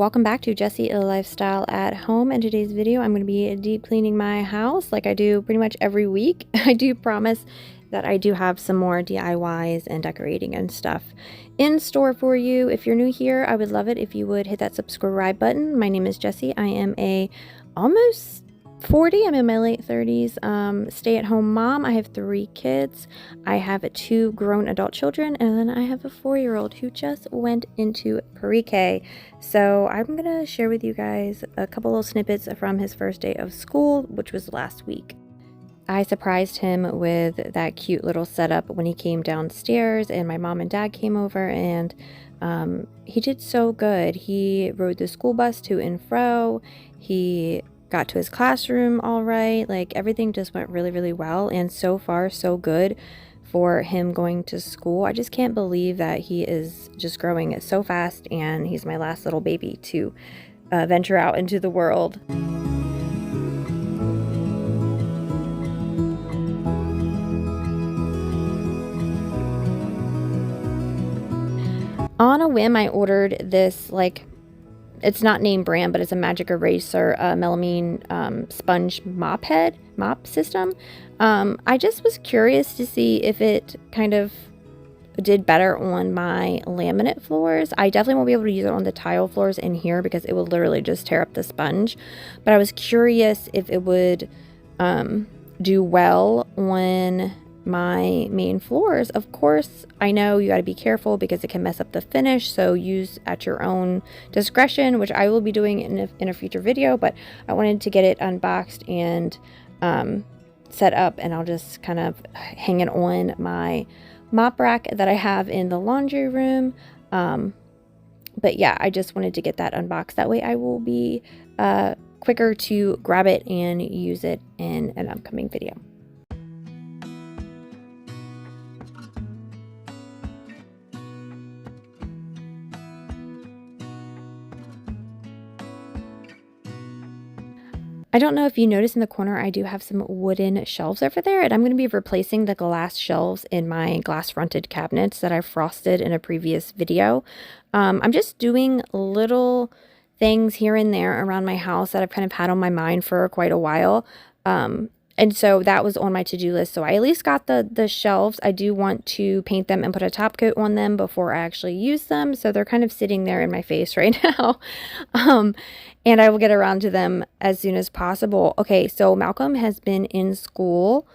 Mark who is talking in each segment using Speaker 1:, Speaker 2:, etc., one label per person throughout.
Speaker 1: welcome back to Jessie Lifestyle at Home. In today's video, I'm going to be deep cleaning my house like I do pretty much every week. I do promise that I do have some more DIYs and decorating and stuff in store for you. If you're new here, I would love it if you would hit that subscribe button. My name is Jessie. I am almost 40. I'm in my late 30s. Stay-at-home mom. I have 3 kids. I have 2 grown adult children, and then I have a 4-year-old who just went into pre-K. So I'm gonna share with you guys a couple little snippets from his first day of school, which was last week. I surprised him with that cute little setup when he came downstairs, and my mom and dad came over, and he did so good. He rode the school bus to and fro. He got to his classroom all right. Like, everything just went really, really well, and so far so good for him going to school. I just can't believe that he is just growing so fast, and he's my last little baby to venture out into the world. On a whim, I ordered this, like, it's not name brand, but it's a Magic Eraser melamine sponge mop system. I just was curious to see if it kind of did better on my laminate floors. I definitely won't be able to use it on the tile floors in here because it will literally just tear up the sponge. But I was curious if it would do well on my main floors. Of course, I know you got to be careful because it can mess up the finish, so use at your own discretion, which I will be doing in a future video. But I wanted to get it unboxed and set up, and I'll just kind of hang it on my mop rack that I have in the laundry room. But yeah, I just wanted to get that unboxed. That way I will be quicker to grab it and use it in an upcoming video. I don't know if you notice in the corner, I do have some wooden shelves over there, and I'm going to be replacing the glass shelves in my glass fronted cabinets that I frosted in a previous video. I'm just doing little things here and there around my house that I've kind of had on my mind for quite a while. And so that was on my to-do list. So I at least got the shelves. I do want to paint them and put a top coat on them before I actually use them. So they're kind of sitting there in my face right now. And I will get around to them as soon as possible. Okay, so Malcolm has been in school.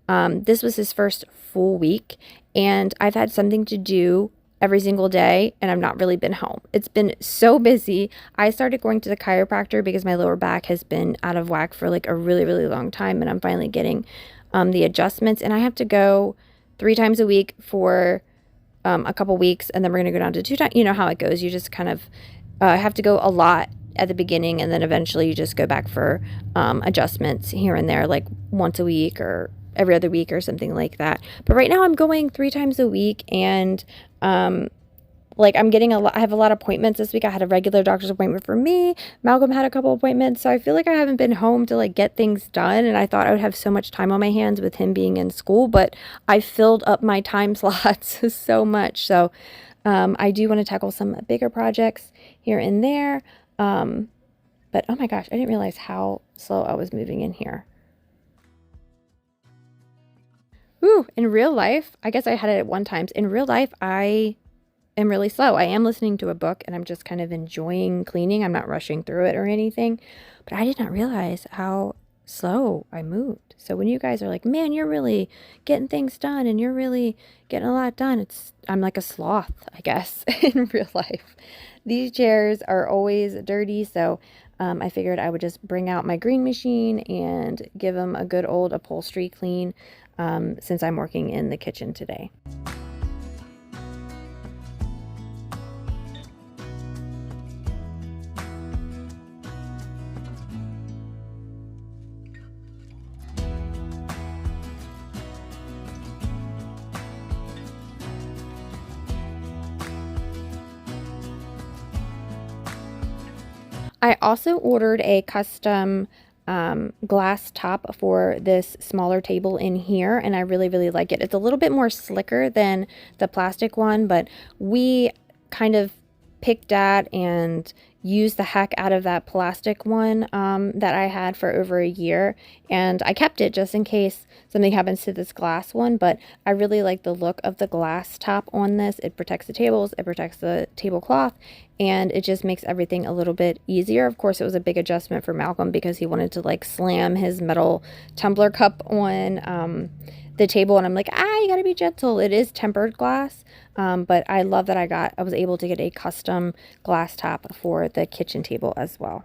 Speaker 1: This was his first full week, and I've had something to do every single day, and I've not really been home. It's been so busy. I started going to the chiropractor because my lower back has been out of whack for like a really, really long time, and I'm finally getting the adjustments, and I have to go 3 times a week for a couple weeks, and then we're going to go down to 2 times. You know how it goes. You just kind of have to go a lot at the beginning, and then eventually you just go back for adjustments here and there, like once a week or every other week or something like that. But right now I'm going 3 times a week, and like I'm getting I have a lot of appointments this week. I had a regular doctor's appointment for me. Malcolm had a couple appointments, so I feel like I haven't been home to like get things done, and I thought I would have so much time on my hands with him being in school, but I filled up my time slots so much. So I do want to tackle some bigger projects here and there. But oh my gosh, I didn't realize how slow I was moving in here. Ooh, in real life, I guess I had it at one time. In real life, I am really slow. I am listening to a book, and I'm just kind of enjoying cleaning. I'm not rushing through it or anything, but I did not realize how slow I moved. So when you guys are like, man, you're really getting things done and you're really getting a lot done, I'm like a sloth, I guess, in real life. These chairs are always dirty, so I figured I would just bring out my green machine and give them a good old upholstery clean since I'm working in the kitchen today. I also ordered a custom glass top for this smaller table in here, and I really, really like it. It's a little bit more slicker than the plastic one, but we kind of picked at and used the heck out of that plastic one that I had for over a year, and I kept it just in case something happens to this glass one. But I really like the look of the glass top on this. It protects the tables, it protects the tablecloth, and it just makes everything a little bit easier. Of course, it was a big adjustment for Malcolm because he wanted to like slam his metal tumbler cup on the table, and I'm like, you gotta be gentle. It is tempered glass, but I love that I was able to get a custom glass top for the kitchen table as well.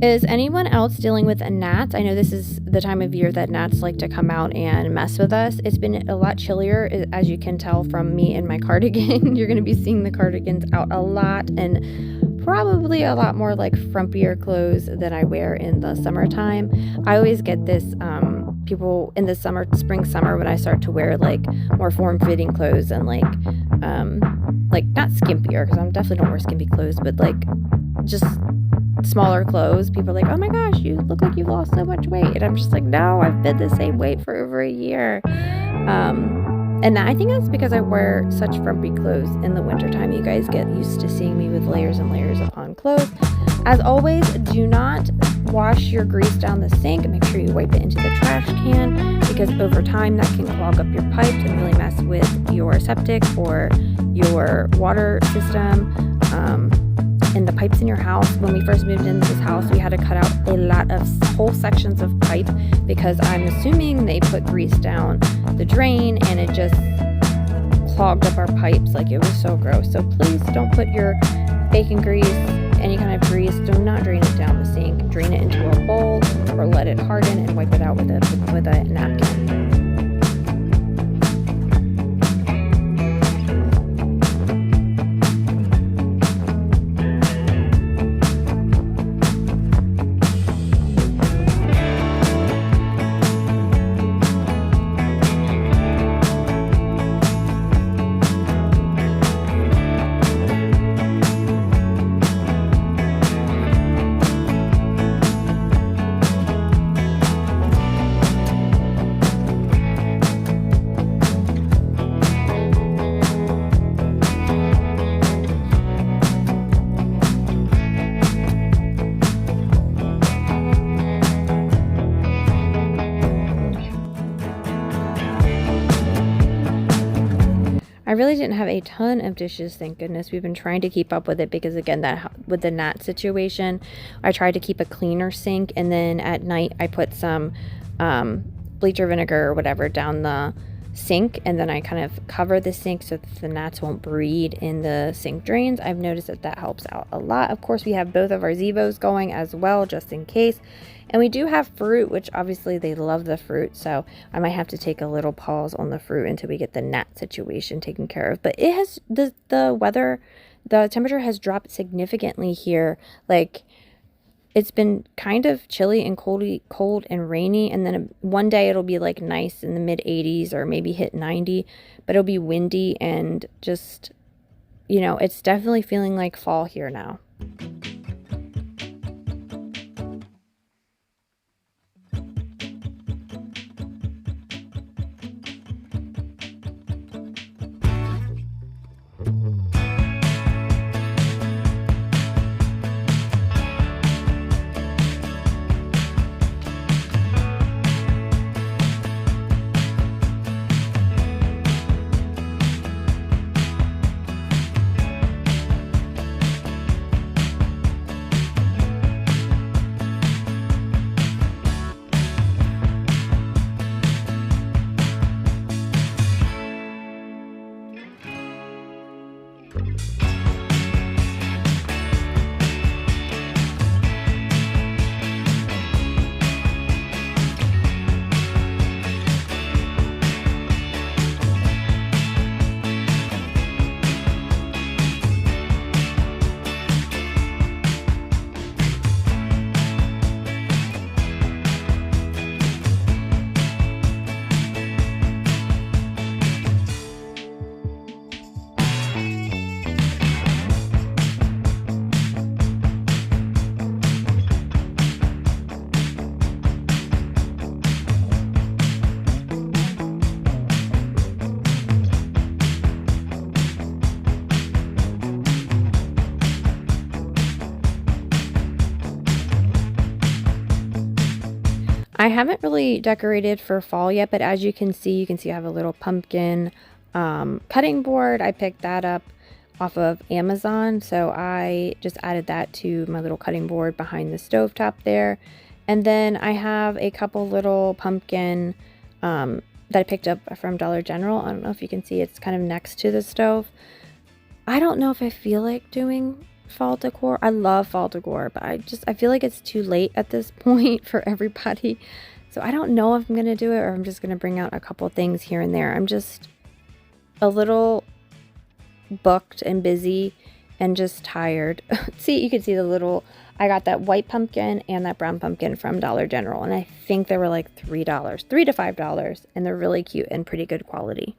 Speaker 1: Is anyone else dealing with gnats? I know this is the time of year that gnats like to come out and mess with us. It's been a lot chillier, as you can tell from me in my cardigan. You're going to be seeing the cardigans out a lot, and probably a lot more like frumpier clothes than I wear in the summertime. I always get this, people in the spring, summer, when I start to wear like more form-fitting clothes and like not skimpier, because I definitely don't wear skimpy clothes, but like just smaller clothes. People are like, oh my gosh, you look like you've lost so much weight. And I'm just like, no, I've been the same weight for over a year. And I think that's because I wear such frumpy clothes in the wintertime. You guys get used to seeing me with layers and layers upon clothes. As always, do not wash your grease down the sink. Make sure you wipe it into the trash can, because over time that can clog up your pipes and really mess with your septic or your water system. And the pipes in your house. When we first moved into this house, we had to cut out a lot of whole sections of pipe because I'm assuming they put grease down the drain and it just clogged up our pipes. Like, it was so gross. So please don't put your bacon grease, any kind of grease, do not drain it down the sink. Drain it into a bowl or let it harden and wipe it out with a napkin. I really didn't have a ton of dishes, thank goodness. We've been trying to keep up with it because, again, that with the gnat situation, I tried to keep a cleaner sink, and then at night I put some bleach or vinegar or whatever down the sink, and then I kind of cover the sink so that the gnats won't breed in the sink drains. I've noticed that that helps out a lot. Of course, we have both of our Zevos going as well, just in case. And we do have fruit, which obviously they love the fruit, so I might have to take a little pause on the fruit until we get the gnat situation taken care of. But it has, the weather, the temperature has dropped significantly here. Like, it's been kind of chilly and cold and rainy, and then one day it'll be like nice in the mid 80s or maybe hit 90, but it'll be windy and just, you know, it's definitely feeling like fall here now. I haven't really decorated for fall yet, but as you can see I have a little pumpkin cutting board. I picked that up off of Amazon, so I just added that to my little cutting board behind the stovetop there. And then I have a couple little pumpkin that I picked up from Dollar General. I don't know if you can see, it's kind of next to the stove. I don't know if I feel like doing fall decor. I love fall decor, but I feel like it's too late at this point for everybody. So I don't know if I'm going to do it, or I'm just going to bring out a couple things here and there. I'm just a little booked and busy and just tired. See, you can see the little, I got that white pumpkin and that brown pumpkin from Dollar General, and I think they were like $3, $3 to $5, and they're really cute and pretty good quality.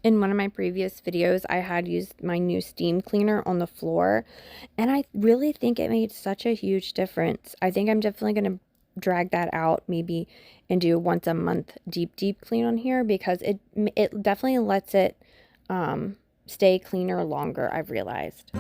Speaker 1: In one of my previous videos, I had used my new steam cleaner on the floor, and I really think it made such a huge difference. I think I'm definitely going to drag that out maybe and do a once a month deep clean on here, because it definitely lets it stay cleaner longer, I've realized.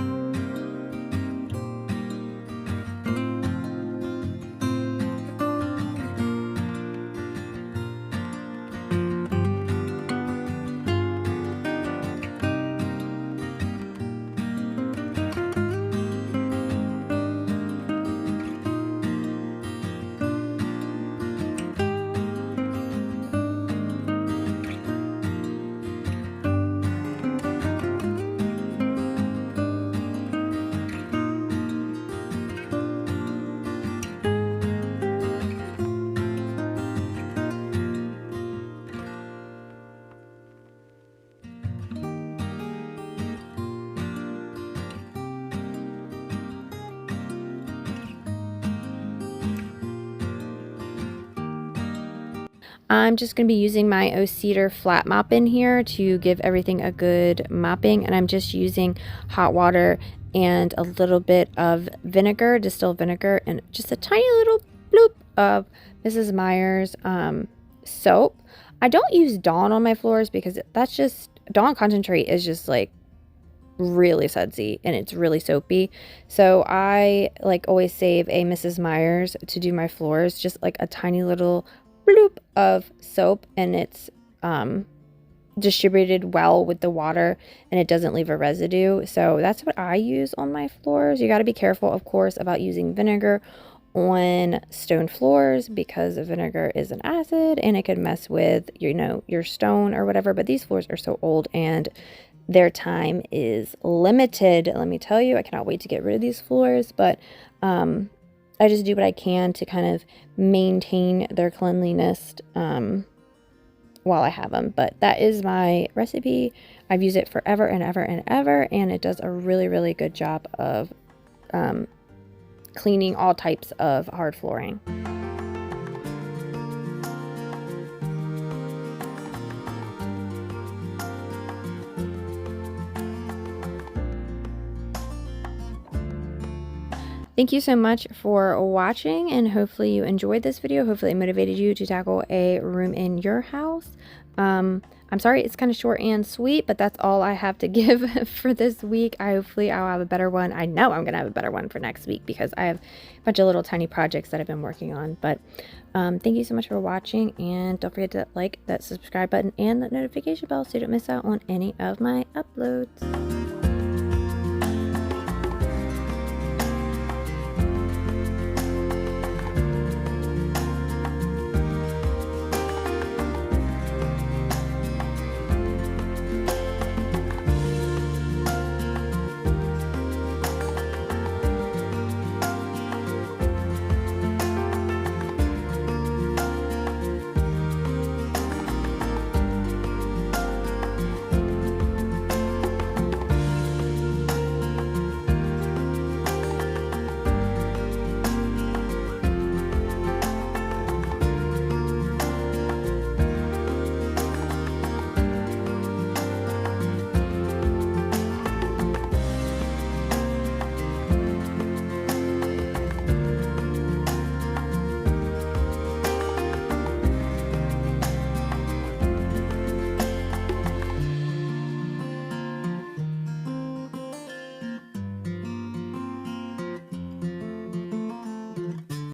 Speaker 1: I'm just going to be using my O-Cedar flat mop in here to give everything a good mopping, and I'm just using hot water and a little bit of vinegar, distilled vinegar, and just a tiny little bloop of Mrs. Meyer's soap. I don't use Dawn on my floors because that's just, Dawn concentrate is just like really sudsy and it's really soapy. So I like always save a Mrs. Meyer's to do my floors, just like a tiny little bloop of soap, and it's distributed well with the water and it doesn't leave a residue. So that's what I use on my floors. You got to be careful, of course, about using vinegar on stone floors because vinegar is an acid and it could mess with, you know, your stone or whatever. But these floors are so old and their time is limited. Let me tell you, I cannot wait to get rid of these floors, but I just do what I can to kind of maintain their cleanliness while I have them. But that is my recipe. I've used it forever and ever and ever, and it does a really, really good job of cleaning all types of hard flooring. Thank you so much for watching, and hopefully you enjoyed this video. Hopefully it motivated you to tackle a room in your house. I'm sorry it's kind of short and sweet, but that's all I have to give for this week. Hopefully I'll have a better one. I know I'm going to have a better one for next week because I have a bunch of little tiny projects that I've been working on. But thank you so much for watching, and don't forget to like that subscribe button and that notification bell so you don't miss out on any of my uploads.